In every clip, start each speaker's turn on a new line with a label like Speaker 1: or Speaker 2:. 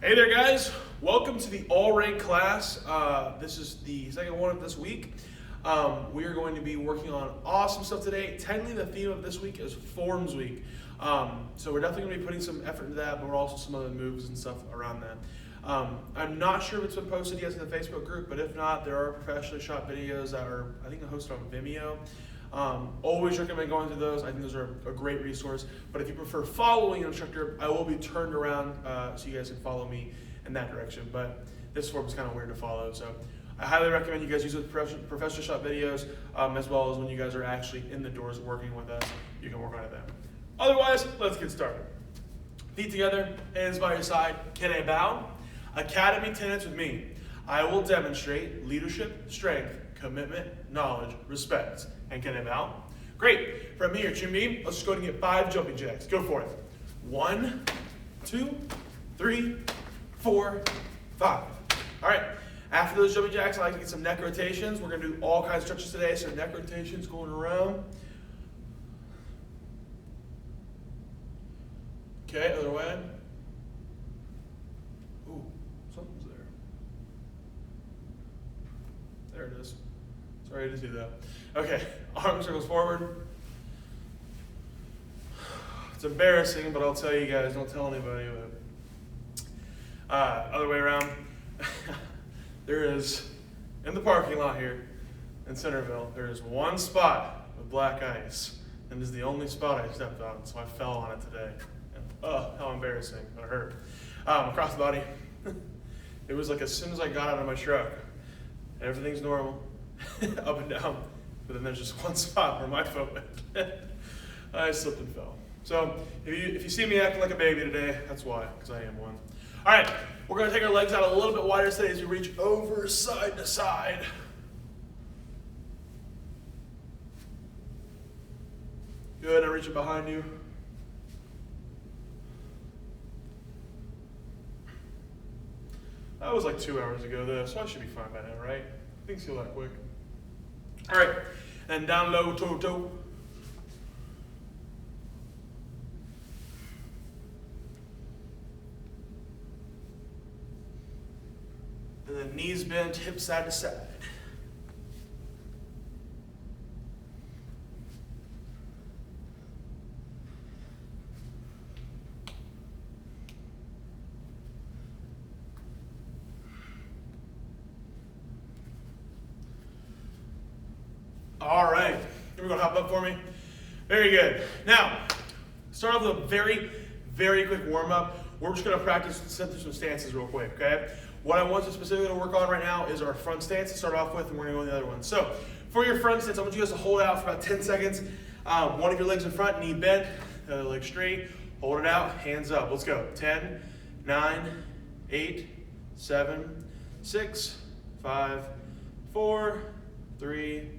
Speaker 1: Hey there, guys. Welcome to the all-rank class. This is the second one of this week. We are going to be working on awesome stuff today. Technically, the theme of this week is Forms Week. So we're definitely going to be putting some effort into that, but we're also some other moves and stuff around that. I'm not sure if it's been posted yet in the Facebook group, but if not, there are professionally shot videos that are, I think, hosted on Vimeo. Always recommend going through those. I think those are a great resource. But if you prefer following an instructor, I will be turned around so you guys can follow me in that direction. But this form is kind of weird to follow. So I highly recommend you guys use those professional shot videos as well as when you guys are actually in the doors working with us. You can work on it then. Otherwise, let's get started. Feet together, hands by your side. Can I bow? Academy tenets with me. I will demonstrate leadership, strength, commitment, knowledge, respect. And can I bow? Great. From here, chin beam, let's just go ahead and get 5 jumping jacks. Go for it. 1, 2, 3, 4, 5. All right. After those jumping jacks, I like to get some neck rotations. We're going to do all kinds of stretches today. So neck rotations going around. Okay, other way. Ooh, something's there. There it is. Sorry to see that. Okay, arm circles forward. It's embarrassing, but I'll tell you guys, don't tell anybody. But other way around. There is, in the parking lot here in Centerville, there is one spot with black ice, and it is the only spot I stepped on, so I fell on it today. And, oh, how embarrassing, but it hurt. Across the body. It was like as soon as I got out of my truck, everything's normal, up and down. But then there's just one spot where my foot went. I slipped and fell. So if you see me acting like a baby today, that's why, because I am one. All right, we're going to take our legs out a little bit wider today as we reach over side to side. Good, now reach it behind you. That was like 2 hours ago though, so I should be fine by now, right? Things heal that quick. All right, and down low, toe, toe. And then knees bent, hips side to side. All right, you're gonna hop up for me. Very good. Now, start off with a very, very quick warm up. We're just gonna practice set through some stances real quick, okay? What I want you specifically to work on right now is our front stance to start off with, and we're gonna go on the other one. So, for your front stance, I want you guys to hold it out for about 10 seconds. One of your legs in front, knee bent, the other leg straight. Hold it out, hands up. Let's go. 10, 9, 8, 7, 6, 5, 4, 3,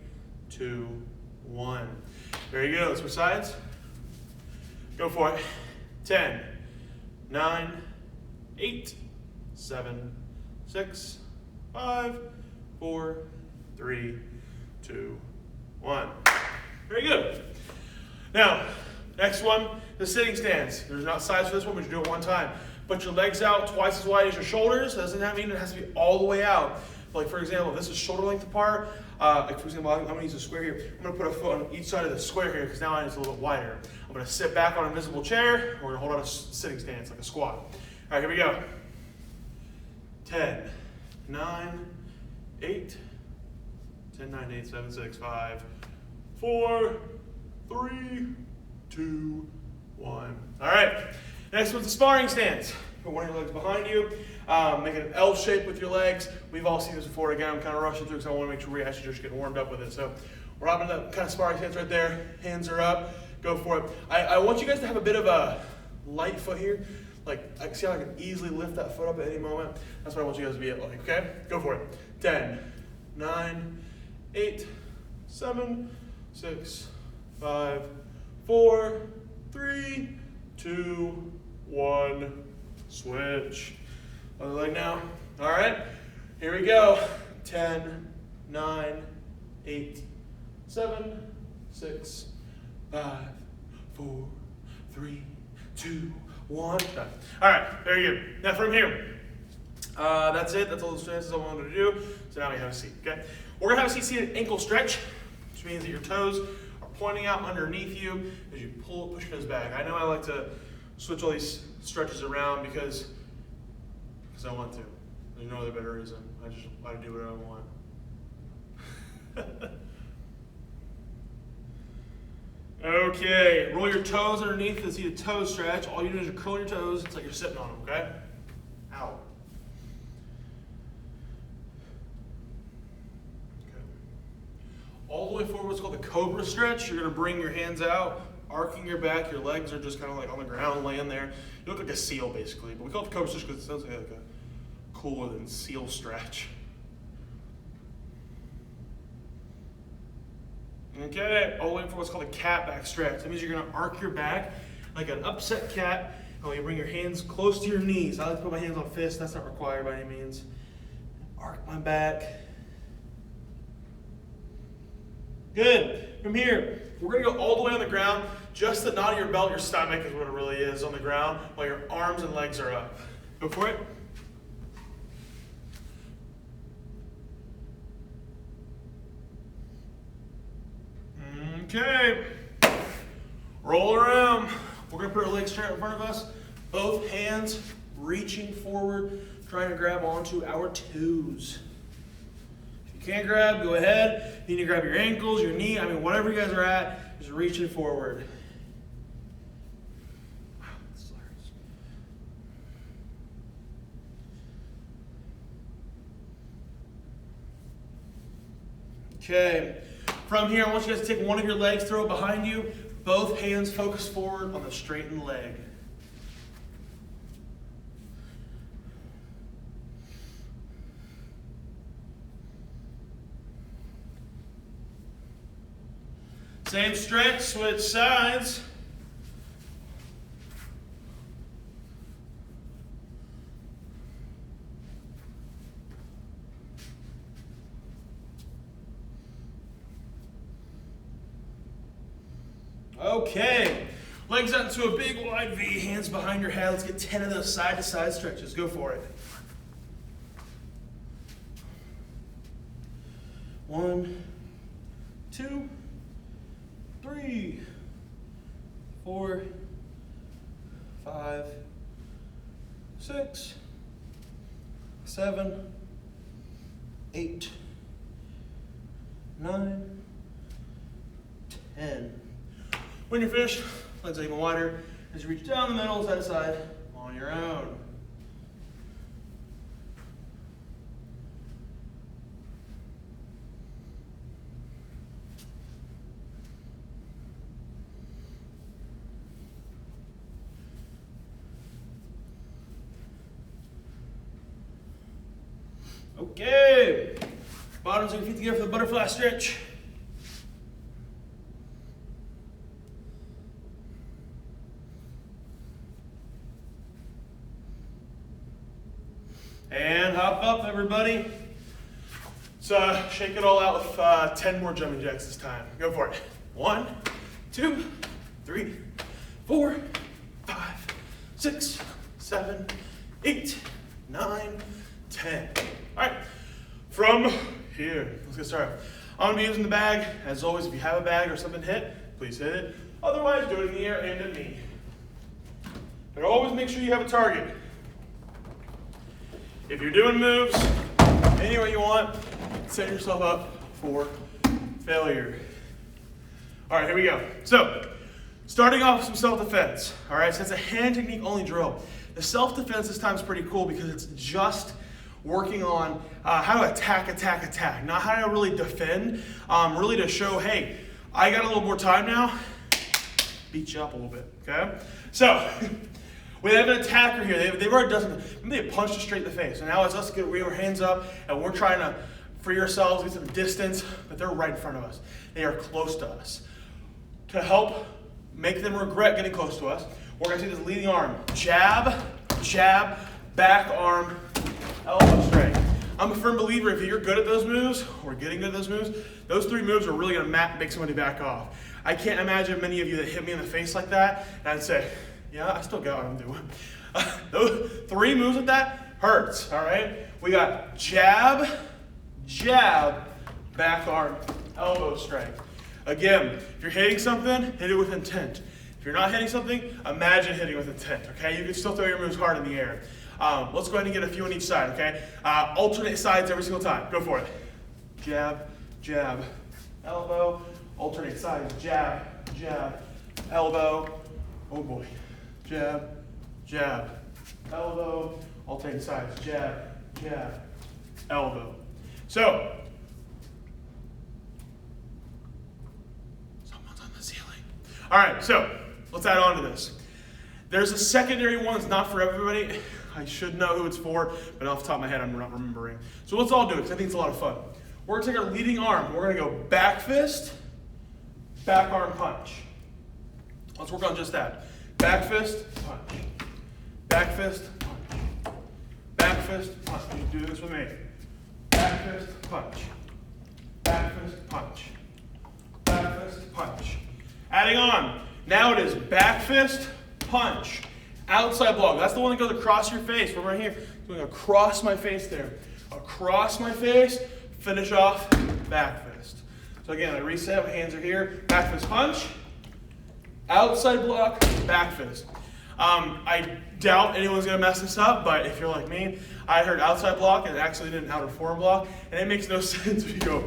Speaker 1: 2, 1. Very good. Let's switch sides. Go for it. 10, 9, 8, 7, 6, 5, 4, 3, 2, 1. Very good. Now, next one, the sitting stance. There's not sides for this one, but you do it one time. Put your legs out twice as wide as your shoulders. Doesn't that mean it has to be all the way out? Like for example, this is shoulder length apart. Like for example, I'm gonna use a square here. I'm gonna put a foot on each side of the square here because now it's a little bit wider. I'm gonna sit back on an invisible chair. We're gonna hold on a sitting stance like a squat. All right, here we go. 10, 9, 8, 10, 9, 8, 7, 6, 5, 4, 3, 2, 1. All right, next one's the sparring stance. Put one of your legs behind you. Make it an L shape with your legs. We've all seen this before. Again, I'm kind of rushing through because I want to make sure we actually just get warmed up with it. So we're hopping that kind of sparring stance right there. Hands are up. Go for it. I want you guys to have a bit of a light foot here. Like, I see how I can easily lift that foot up at any moment. That's what I want you guys to be at, like, okay? Go for it. 10, 9, 8, 7, 6, 5, 4, 3, 2, 1. Switch. Other leg now. All right, here we go. 10, 9, 8, 7, 6, 5, 4, 3, 2, 1, done. All right, very good. Now from here, that's it. That's all the stances I wanted to do. So now we have a seat, okay? We're gonna have a seated ankle stretch, which means that your toes are pointing out underneath you as you push your nose back. I know I like to switch all these stretches around because I want to. There's no other better reason. I just want to do what I want. Okay, roll your toes underneath the seated toe stretch. All you do is you curl your toes. It's like you're sitting on them, okay? Ow. Okay. All the way forward, what's called the cobra stretch. You're going to bring your hands out, arcing your back. Your legs are just kind of like on the ground, laying there. You look like a seal, basically. But we call it the cobra stretch because it sounds like a cooler than seal stretch. Okay, all the way for what's called a cat back stretch. That means you're gonna arc your back like an upset cat, and you bring your hands close to your knees. I like to put my hands on fists, that's not required by any means. Arc my back. Good. From here, we're gonna go all the way on the ground. Just the knot of your belt, your stomach is what it really is on the ground, while your arms and legs are up. Go for it. Okay, roll around. We're gonna put our legs straight in front of us, both hands reaching forward, trying to grab onto our toes. If you can't grab, go ahead. You need to grab your ankles, your knee, whatever you guys are at, just reaching forward. Wow, that's hilarious. Okay. From here, I want you guys to take one of your legs, throw it behind you. Both hands focus forward on the straightened leg. Same stretch, switch sides. Okay, legs out into a big wide V, hands behind your head. Let's get 10 of those side to side stretches. Go for it. 1, 2, 3, 4, 5, 6, 7, 8, 9, 10. When you're finished, legs are even wider as you reach down the middle, side to side, on your own. Okay, bottoms of your feet together for the butterfly stretch. And hop up, everybody. So shake it all out with 10 more jumping jacks this time. Go for it. 1, 2, 3, 4, 5, 6, 7, 8, 9, 10. All right, from here, let's get started. I'm gonna be using the bag. As always, if you have a bag or something hit, please hit it. Otherwise, do it in the air and at me. But always make sure you have a target. If you're doing moves anywhere you want, set yourself up for failure. All right, here we go. So, starting off with some self-defense. All right, so it's a hand technique only drill. The self-defense this time is pretty cool because it's just working on how to attack, not how to really defend, really to show, hey, I got a little more time now, beat you up a little bit, okay? So, we have an attacker here. They've already done something. Maybe they punched us straight in the face. And now it's us get our hands up, and we're trying to free ourselves, get some distance, but they're right in front of us. They are close to us. To help make them regret getting close to us, we're going to take this leading arm. Jab, jab, back arm, elbow straight. I'm a firm believer if you're good at those moves, or getting good at those moves, those 3 moves are really going to make somebody back off. I can't imagine many of you that hit me in the face like that, and I'd say, Yeah, I still got what I'm doing. Those 3 moves with that hurts, all right? We got jab, jab, back arm, elbow strike. Again, if you're hitting something, hit it with intent. If you're not hitting something, imagine hitting with intent, okay? You can still throw your moves hard in the air. Let's go ahead and get a few on each side, okay? Alternate sides every single time. Go for it. Jab, jab, elbow, alternate sides, jab, jab, elbow. Oh boy. Jab, jab, elbow, alternate sides, jab, jab, elbow. So, someone's on the ceiling. All right, so let's add on to this. There's a secondary one that's not for everybody. I should know who it's for, but off the top of my head, I'm not remembering. So let's all do it, because I think it's a lot of fun. We're gonna take our leading arm. We're gonna go back fist, back arm punch. Let's work on just that. Back fist, punch. Back fist, punch. Back fist, punch. You do this with me. Back fist, punch. Back fist, punch. Back fist, punch. Adding on. Now it is back fist, punch. Outside block. That's the one that goes across your face. From right here, going across my face there. Across my face, finish off, back fist. So again, I reset, my hands are here. Back fist, punch. Outside block, back fist. I doubt anyone's gonna mess this up, but if you're like me, I heard outside block and actually did an outer forearm block, and it makes no sense if you go,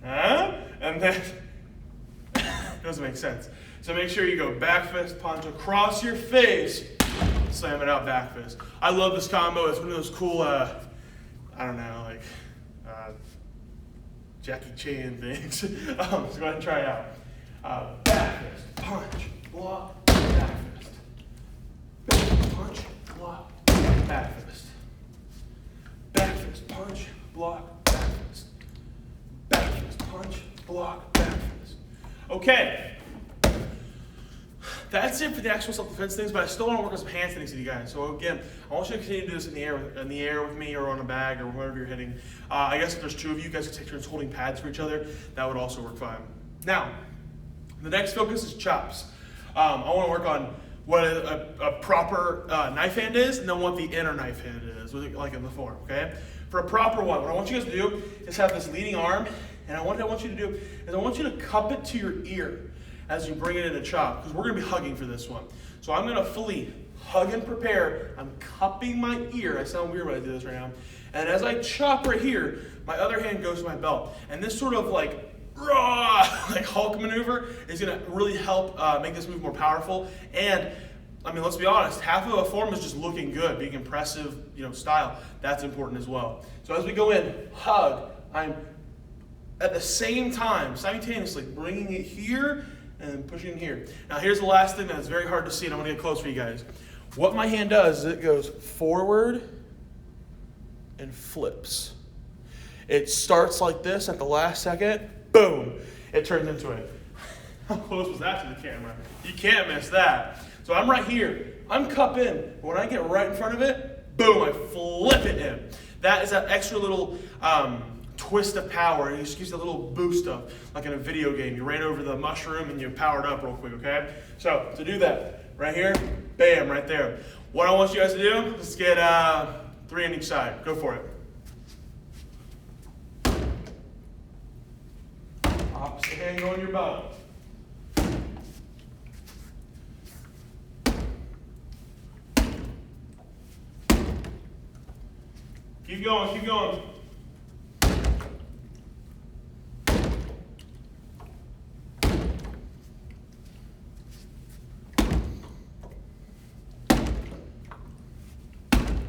Speaker 1: huh? And then it doesn't make sense. So make sure you go back fist, punch across your face, slam it out, back fist. I love this combo. It's one of those cool, I don't know, like Jackie Chan things. So go ahead and try it out. Back fist, punch, block, back fist. Back, punch, block, back fist. Back fist, punch, block, back fist. Back fist, punch, block, back fist. Okay. That's it for the actual self-defense things, but I still want to work on some hand things with you guys. So again, I want you to continue to do this in the air with me, or on a bag, or wherever you're hitting. I guess if there's 2 of you guys could take turns holding pads for each other. That would also work fine. Now, the next focus is chops. I want to work on what a proper knife hand is, and then what the inner knife hand is, like in the form, okay? For a proper one, what I want you guys to do is have this leading arm, and what I want you to do is I want you to cup it to your ear as you bring it in a chop, because we're going to be hugging for this one. So I'm going to fully hug and prepare. I'm cupping my ear. I sound weird when I do this right now. And as I chop right here, my other hand goes to my belt. And this sort of like Hulk maneuver is going to really help make this move more powerful. And I mean, let's be honest, half of a form is just looking good, being impressive, style. That's important as well. So as we go in, hug, I'm at the same time, simultaneously bringing it here and pushing in here. Now here's the last thing that's very hard to see, and I'm going to get close for you guys. What my hand does is it goes forward and flips. It starts like this at the last second, boom, it turns into it. How close was that to the camera? You can't miss that. So I'm right here, I'm cup in, but when I get right in front of it, boom, I flip it in. That is that extra little twist of power, and it just gives you a little boost of, like in a video game, you ran over the mushroom and you powered up real quick, okay? So to do that, right here, bam, right there. What I want you guys to do is get 3 on each side. Go for it. Opposite hand going your belt. Keep going, keep going.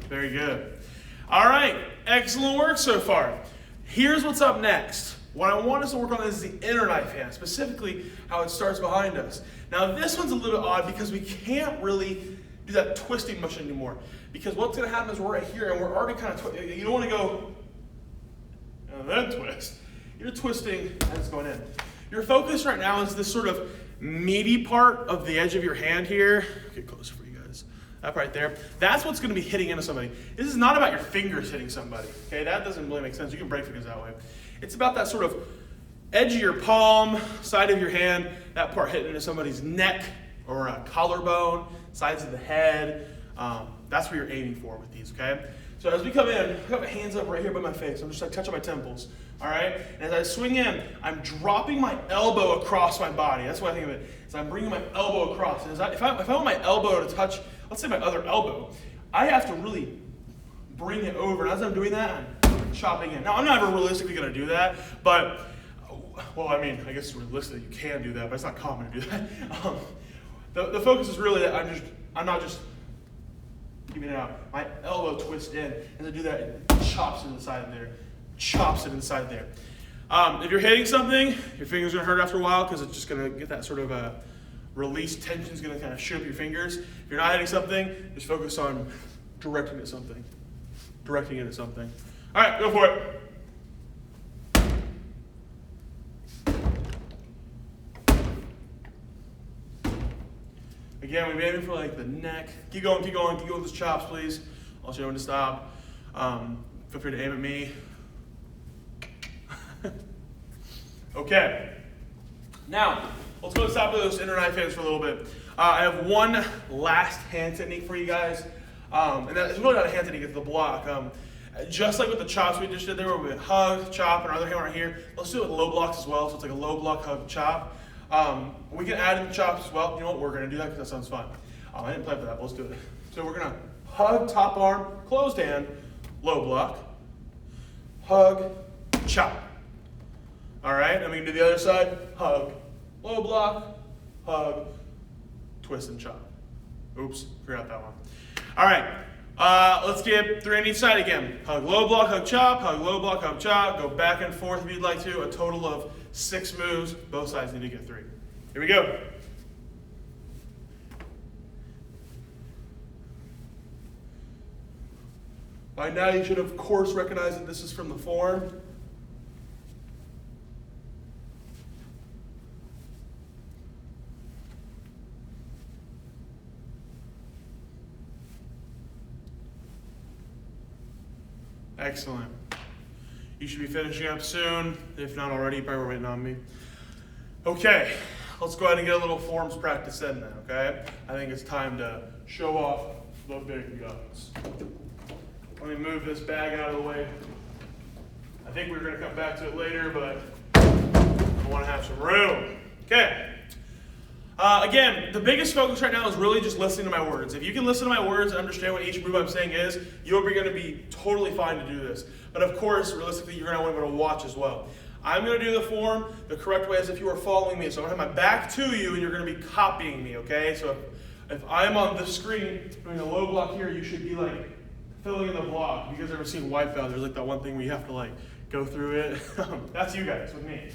Speaker 1: Very good. All right, excellent work so far. Here's what's up next. What I want us to work on is the inner knife hand, specifically how it starts behind us. Now this one's a little odd because we can't really do that twisting motion anymore. Because what's going to happen is we're right here and we're already kind of you don't want to go and then twist. You're twisting as it's going in. Your focus right now is this sort of meaty part of the edge of your hand here. Get closer for you guys. That right there. That's what's going to be hitting into somebody. This is not about your fingers hitting somebody. Okay, that doesn't really make sense. You can break fingers that way. It's about that sort of edge of your palm, side of your hand, that part hitting into somebody's neck or a collarbone, sides of the head. That's what you're aiming for with these, okay? So as we come in, I got my hands up right here by my face. I'm just like touching my temples, all right? And as I swing in, I'm dropping my elbow across my body. That's what I think of it, is I'm bringing my elbow across. And if I want my elbow to touch, let's say my other elbow, I have to really bring it over. And as I'm doing that, I'm chopping in. Now, I'm not ever realistically going to do that, but, well, I mean, I guess realistically you can do that, but it's not common to do that. The focus is really that I'm not just keeping it out. My elbow twists in, and to do that, it chops it inside there. Chops it inside there. If you're hitting something, your finger's going to hurt after a while because it's just going to get that sort of release. Tension's going to kind of shoot up your fingers. If you're not hitting something, just focus on directing it at something. Directing it at something. All right, go for it. Again, we're aiming for like the neck. Keep going with those chops, please. I'll show you when to stop. Feel free to aim at me. Okay. Now, let's go to the top of those inner knife hands for a little bit. I have one last hand technique for you guys. And it's really not a hand technique, it's the block. Just like with the chops we just did there, where we hug, chop, and our other hand right here, let's do it with low blocks as well. So it's like a low block, hug, chop. We can add in the chops as well. You know what? We're going to do that because that sounds fun. I didn't plan for that, but let's do it. So we're going to hug, top arm, closed hand, low block, hug, chop. All right, and we can do the other side. Hug, low block, hug, twist and chop. Oops, forgot that one. All right, let's get 3 on each side again. Hug, low block, hug, chop, hug, low block, hug, chop. Go back and forth if you'd like to. A total of 6 moves. Both sides need to get 3. Here we go. By now you should of course recognize that this is from the form. Excellent. You should be finishing up soon. If not already, you probably were waiting on me. Okay, let's go ahead and get a little forms practice in now, okay? I think it's time to show off the big guns. Let me move this bag out of the way. I think we're gonna come back to it later, but I wanna have some room. Okay. Again, the biggest focus right now is really just listening to my words. If you can listen to my words and understand what each move I'm saying is, you're going to be totally fine to do this. But of course, realistically, you're going to want to watch as well. I'm going to do the form the correct way as if you were following me. So I'm going to have my back to you and you're going to be copying me, okay? So if I'm on the screen doing a low block here, you should be like filling in the block. If you guys ever seen Wipeout, there's like that one thing where you have to like go through it. That's you guys with me.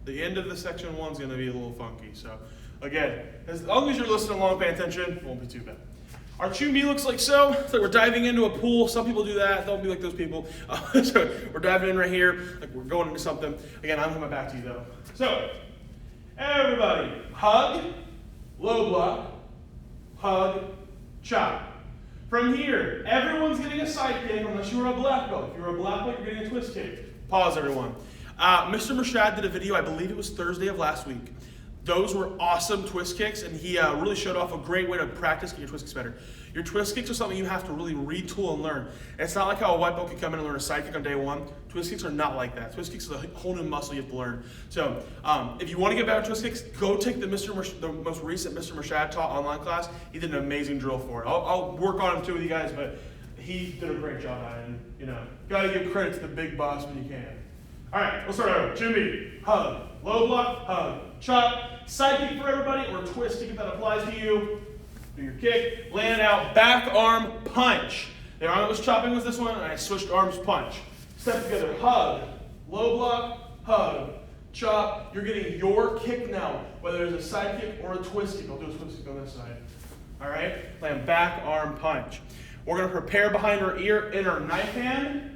Speaker 1: The end of the section 1 is going to be a little funky. So again, as long as you're listening along, paying attention, it won't be too bad. Our chumbi looks like so. It's like we're diving into a pool. Some people do that. Don't be like those people. So we're diving in right here, like we're going into something. Again, I'm coming back to you though. So everybody, hug, low block, hug, chop. From here, everyone's getting a side kick unless you were a black belt. If you're a black belt, you're getting a twist kick. Pause, everyone. Mr. Mershad did a video, I believe it was Thursday of last week. Those were awesome twist kicks, and he really showed off a great way to practice getting your twist kicks better. Your twist kicks are something you have to really retool and learn. And it's not like how a white belt can come in and learn a side kick on day 1. Twist kicks are not like that. Twist kicks is a whole new muscle you have to learn. So if you want to get better at twist kicks, go take the most recent Mr. Mershad taught online class. He did an amazing drill for it. I'll work on him too with you guys, but he did a great job at it. And, you know, gotta give credit to the big boss when you can. All right, let's start over. Chumbi, hug, low block, hug, chop, side kick for everybody, or twist kick if that applies to you. Do your kick, land out, back arm, punch. The arm that was chopping was this one, and I switched arms, punch. Step together, hug, low block, hug, chop. You're getting your kick now, whether it's a side kick or a twist kick. I'll do a twist kick on this side. All right, land back arm, punch. We're gonna prepare behind our ear, inner knife hand.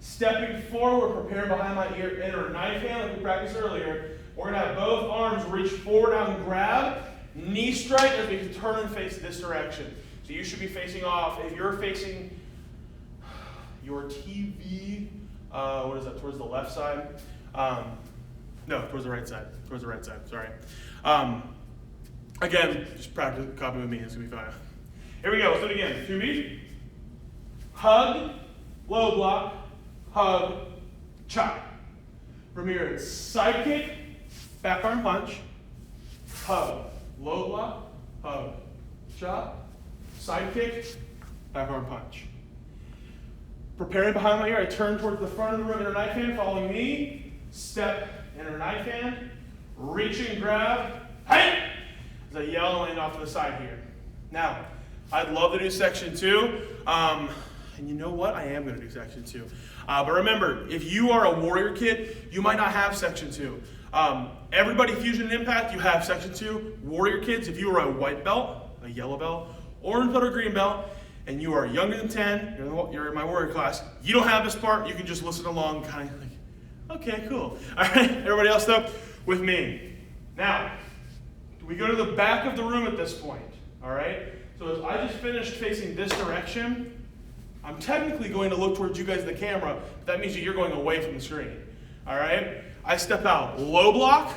Speaker 1: Stepping forward, prepare behind my ear, inner knife hand, like we practiced earlier. We're going to have both arms reach forward out and grab. Knee strike as we turn and face this direction. So you should be facing off. If you're facing your TV, what is that, towards the left side, No, towards the right side. Towards the right side, sorry. Again, just practice, copy with me, it's gonna be fine. Here we go, let's do it again. 2B. Hug, low block, hug, chop. From here, it's side kick, back arm punch, hug, low block, hug, chop, side kick, back arm punch. Preparing behind my ear, I turn towards the front of the room, inner knife hand, following me, step, inner knife hand, reach and grab, hey! As I yell and land off to the side here. Now, I'd love to do section 2, and you know what? I am gonna do section 2. But remember, if you are a warrior kid, you might not have section 2. Everybody Fusion and Impact, you have section 2. Warrior kids, if you are a white belt, a yellow belt, orange belt or green belt, and you are younger than 10, you're in my warrior class, you don't have this part, you can just listen along, kind of like, okay, cool. All right, everybody else though, with me. Now, we go to the back of the room at this point, all right? So as I just finished facing this direction, I'm technically going to look towards you guys in the camera, but that means that you're going away from the screen, all right? I step out, low block,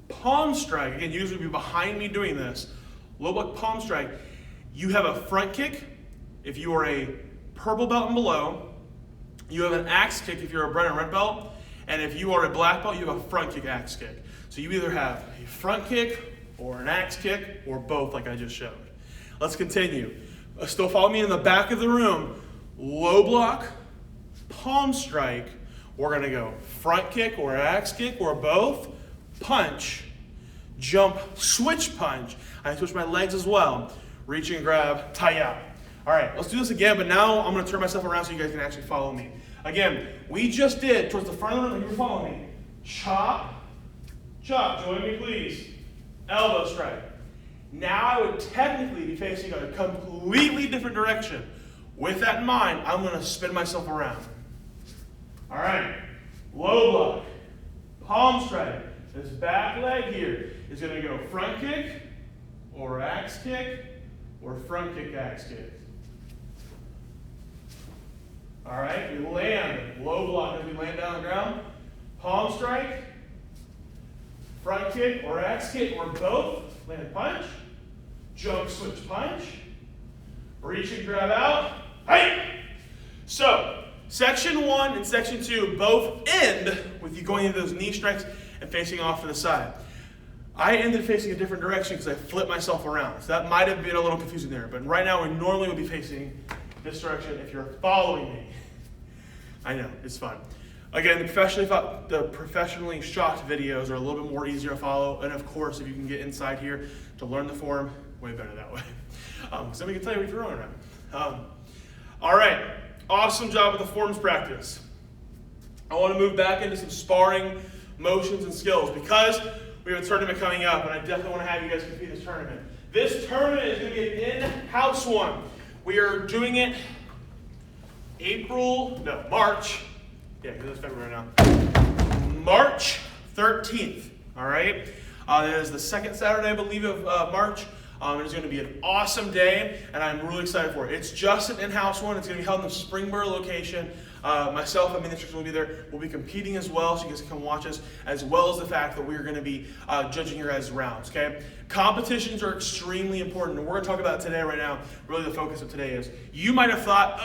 Speaker 1: palm strike. Again, you guys would be behind me doing this. Low block, palm strike. You have a front kick if you are a purple belt and below. You have an axe kick if you're a brown and red belt. And if you are a black belt, you have a front kick, axe kick. So you either have a front kick or an axe kick or both like I just showed. Let's continue. Still follow me in the back of the room. Low block, palm strike. We're gonna go front kick or axe kick or both. Punch, jump, switch punch. I switch my legs as well. Reach and grab, tie out. All right, let's do this again, but now I'm gonna turn myself around so you guys can actually follow me. Again, we just did, towards the front of the room, you were following me. Chop, chop, join me please. Elbow strike. Now I would technically be facing a completely different direction. With that in mind, I'm gonna spin myself around. All right, low block, palm strike. This back leg here is gonna go front kick or axe kick or front kick, axe kick. All right, we land, low block as we land down the ground. Palm strike, front kick or axe kick or both. Land punch, jump, switch punch, reach and grab out, hey! So, section 1 and section 2 both end with you going into those knee strikes and facing off to the side. I ended facing a different direction because I flipped myself around. So that might have been a little confusing there, but right now we normally would be facing this direction if you're following me. I know, it's fun. Again, the professionally shot videos are a little bit more easier to follow, and of course, if you can get inside here to learn the form, way better that way. So we can tell you what you're running around. All right, awesome job with the forms practice. I want to move back into some sparring motions and skills because we have a tournament coming up, and I definitely want to have you guys compete in this tournament. This tournament is going to be an in-house one. We are doing it March. Yeah, because it's February now. March 13th, all right? It is the second Saturday, I believe, of March. It is going to be an awesome day, and I'm really excited for it. It's just an in-house one. It's going to be held in the Springboro location. Myself and the instructors will be there. We'll be competing as well, so you guys can come watch us, as well as the fact that we're going to be judging your guys' rounds, okay? Competitions are extremely important, and we're going to talk about it today right now. Really the focus of today is, you might have thought,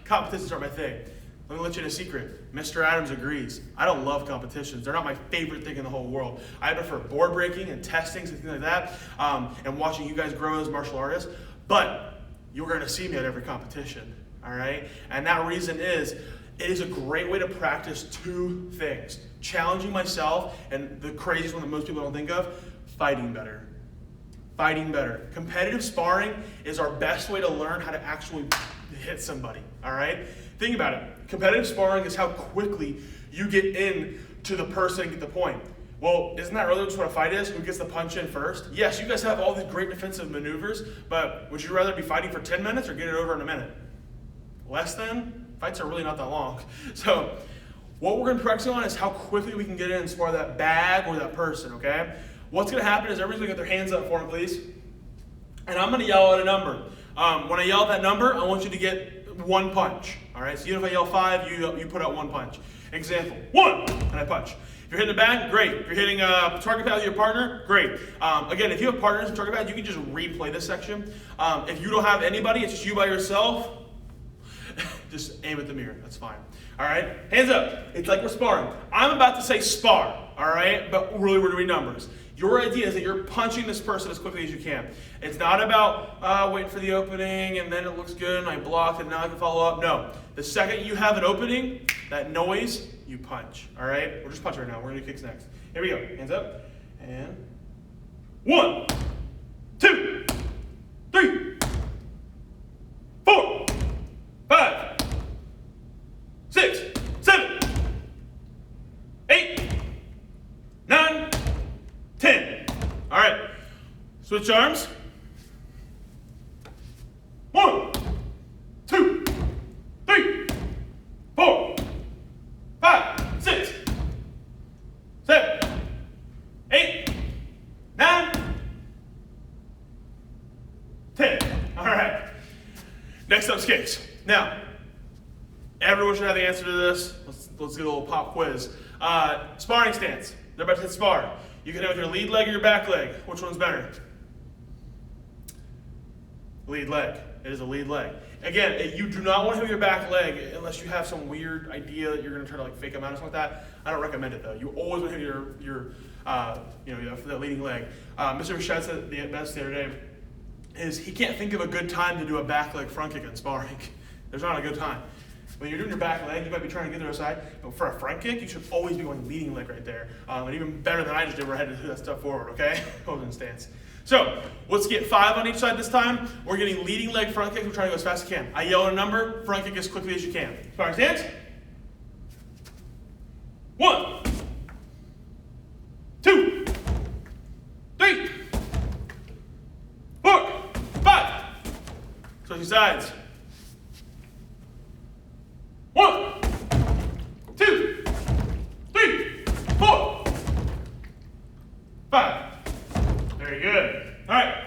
Speaker 1: competitions aren't my thing. Let me let you in a secret. Mr. Adams agrees. I don't love competitions. They're not my favorite thing in the whole world. I prefer board breaking and testings and things like that, and watching you guys grow as martial artists. But you're going to see me at every competition, all right? And that reason is, it is a great way to practice two things. Challenging myself, and the craziest one that most people don't think of, fighting better. Fighting better. Competitive sparring is our best way to learn how to actually hit somebody, all right? Think about it. Competitive sparring is how quickly you get in to the person and get the point. Well, isn't that really just what a fight is? Who gets the punch in first? Yes, you guys have all these great defensive maneuvers, but would you rather be fighting for 10 minutes or get it over in a minute? Less than? Fights are really not that long. So what we're going to practice on is how quickly we can get in and spar that bag or that person, okay? What's going to happen is everybody's going to get their hands up for me, please. And I'm going to yell at a number. When I yell at that number, I want you to get one punch. All right, so even if I yell 5, you put out one punch. Example, 1, and I punch. If you're hitting the bag, great. If you're hitting a target pad with your partner, great. Again, if you have partners in target pad, you can just replay this section. If you don't have anybody, it's just you by yourself, just aim at the mirror, that's fine. All right, hands up. It's like we're sparring. I'm about to say spar, all right? But really we're doing numbers. Your idea is that you're punching this person as quickly as you can. It's not about waiting for the opening and then it looks good and I blocked and now I can follow up. No, the second you have an opening, that noise, you punch, all right? We're just punching right now. We're gonna do kicks next. Here we go, hands up. And 1, 2, 3, 4, 5, 6, 7, 8, 9, 10. All right, switch arms. 1, 2, 3, 4, 5, 6, 7, 8, 9, 10. All right, next up's kicks. Now, everyone should have the answer to this. Let's get a little pop quiz. Sparring stance. They're about to hit spar. You can hit with your lead leg or your back leg. Which one's better? Lead leg. It is a lead leg. Again, you do not want to hit with your back leg unless you have some weird idea that you're going to try to like fake them out or something like that. I don't recommend it though. You always want to hit your that leading leg. Mr. Mershad said the best the other day is he can't think of a good time to do a back leg front kick in sparring. There's not a good time. When you're doing your back leg, you might be trying to get to the other side, but for a front kick, you should always be going leading leg right there. And even better than I just did where I had to do that stuff forward, okay? Holding stance. So, let's get 5 on each side this time. We're getting leading leg front kick. We're trying to go as fast as you can. I yell a number, front kick as quickly as you can. Sparring stance. 1, 2, 3, 4, 5. Switching sides. 1, 2, 3, 4, 5. Very good. All right.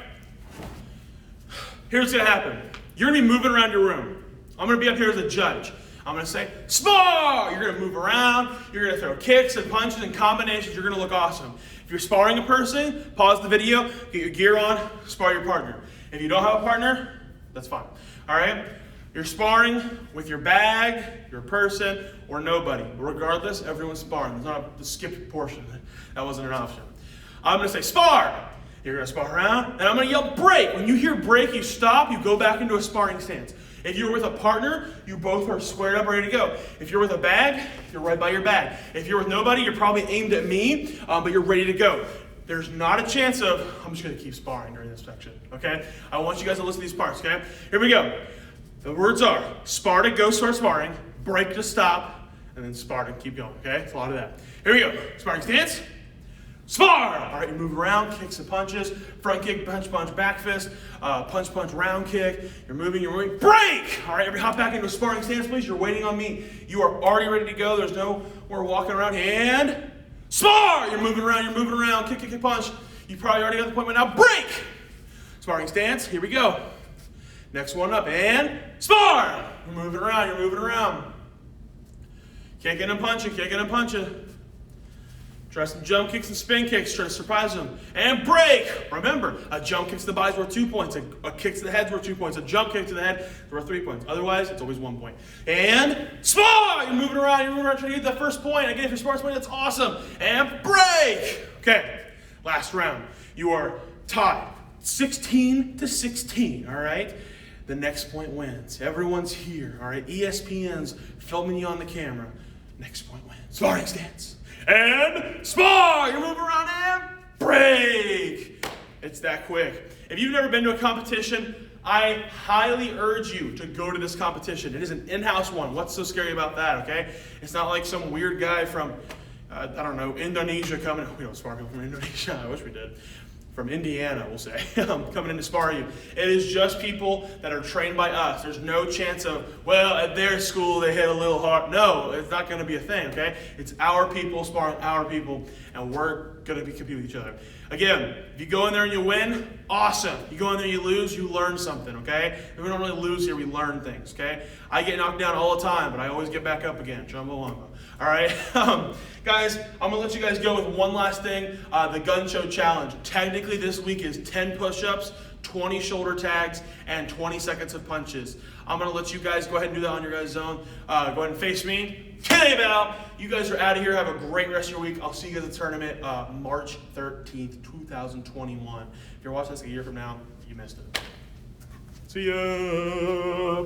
Speaker 1: Here's what's going to happen. You're going to be moving around your room. I'm going to be up here as a judge. I'm going to say, spar! You're going to move around. You're going to throw kicks and punches and combinations. You're going to look awesome. If you're sparring a person, pause the video, get your gear on, spar your partner. If you don't have a partner, that's fine. All right? You're sparring with your bag, your person, or nobody. Regardless, everyone's sparring. There's not the skipped portion. That wasn't an option. I'm going to say spar. You're going to spar around, and I'm going to yell break. When you hear break, you stop, you go back into a sparring stance. If you're with a partner, you both are squared up, ready to go. If you're with a bag, you're right by your bag. If you're with nobody, you're probably aimed at me, but you're ready to go. There's not a chance of, I'm just going to keep sparring during this section, okay? I want you guys to listen to these parts, okay? Here we go. The words are spar to go start sparring, break to stop, and then spar to keep going, okay? It's a lot of that. Here we go. Sparring stance. Spar! All right, you move around, kicks and punches, front kick, punch, punch, back fist, punch, punch, round kick. You're moving, break! All right, everybody hop back into a sparring stance, please. You're waiting on me. You are already ready to go. There's no more walking around. And spar! You're moving around, kick, kick, kick, punch. You probably already got the point right now. Break! Sparring stance, here we go. Next one up, and spar! You're moving around. Kicking and punching. Try some jump kicks and spin kicks, try to surprise them. And break! Remember, a jump kick to the body's worth 2 points, a kick to the head's worth 2 points, a jump kick to the head is worth 3 points. Otherwise, it's always 1 point. And spar! You're moving around, trying to get that first point. Again, if you're sparring somebody, that's awesome. And break! Okay, last round. You are tied 16-16, all right? The next point wins. Everyone's here, all right? ESPN's filming you on the camera. Next point wins. Sparring stance. And spar! You move around and break! It's that quick. If you've never been to a competition, I highly urge you to go to this competition. It is an in-house one. What's so scary about that, okay? It's not like some weird guy from, I don't know, Indonesia coming. We don't spar people from Indonesia. I wish we did. From Indiana, we'll say, coming in to spar you. It is just people that are trained by us. There's no chance of, well, at their school they hit a little hard. No, it's not going to be a thing, okay? It's our people sparring our people, and we're going to be competing with each other. Again, if you go in there and you win, awesome. You go in there and you lose, you learn something, okay? And we don't really lose here, we learn things, okay? I get knocked down all the time, but I always get back up again. Jumbo Wumbo. All right, guys, I'm gonna let you guys go with one last thing. The gun show challenge. Technically, this week is 10 push-ups, 20 shoulder tags, and 20 seconds of punches. I'm gonna let you guys go ahead and do that on your guys' zone. Go ahead and face me. Came out. You guys are out of here. Have a great rest of your week. I'll see you guys at the tournament March 13th, 2021. If you're watching this a year from now, you missed it. See ya.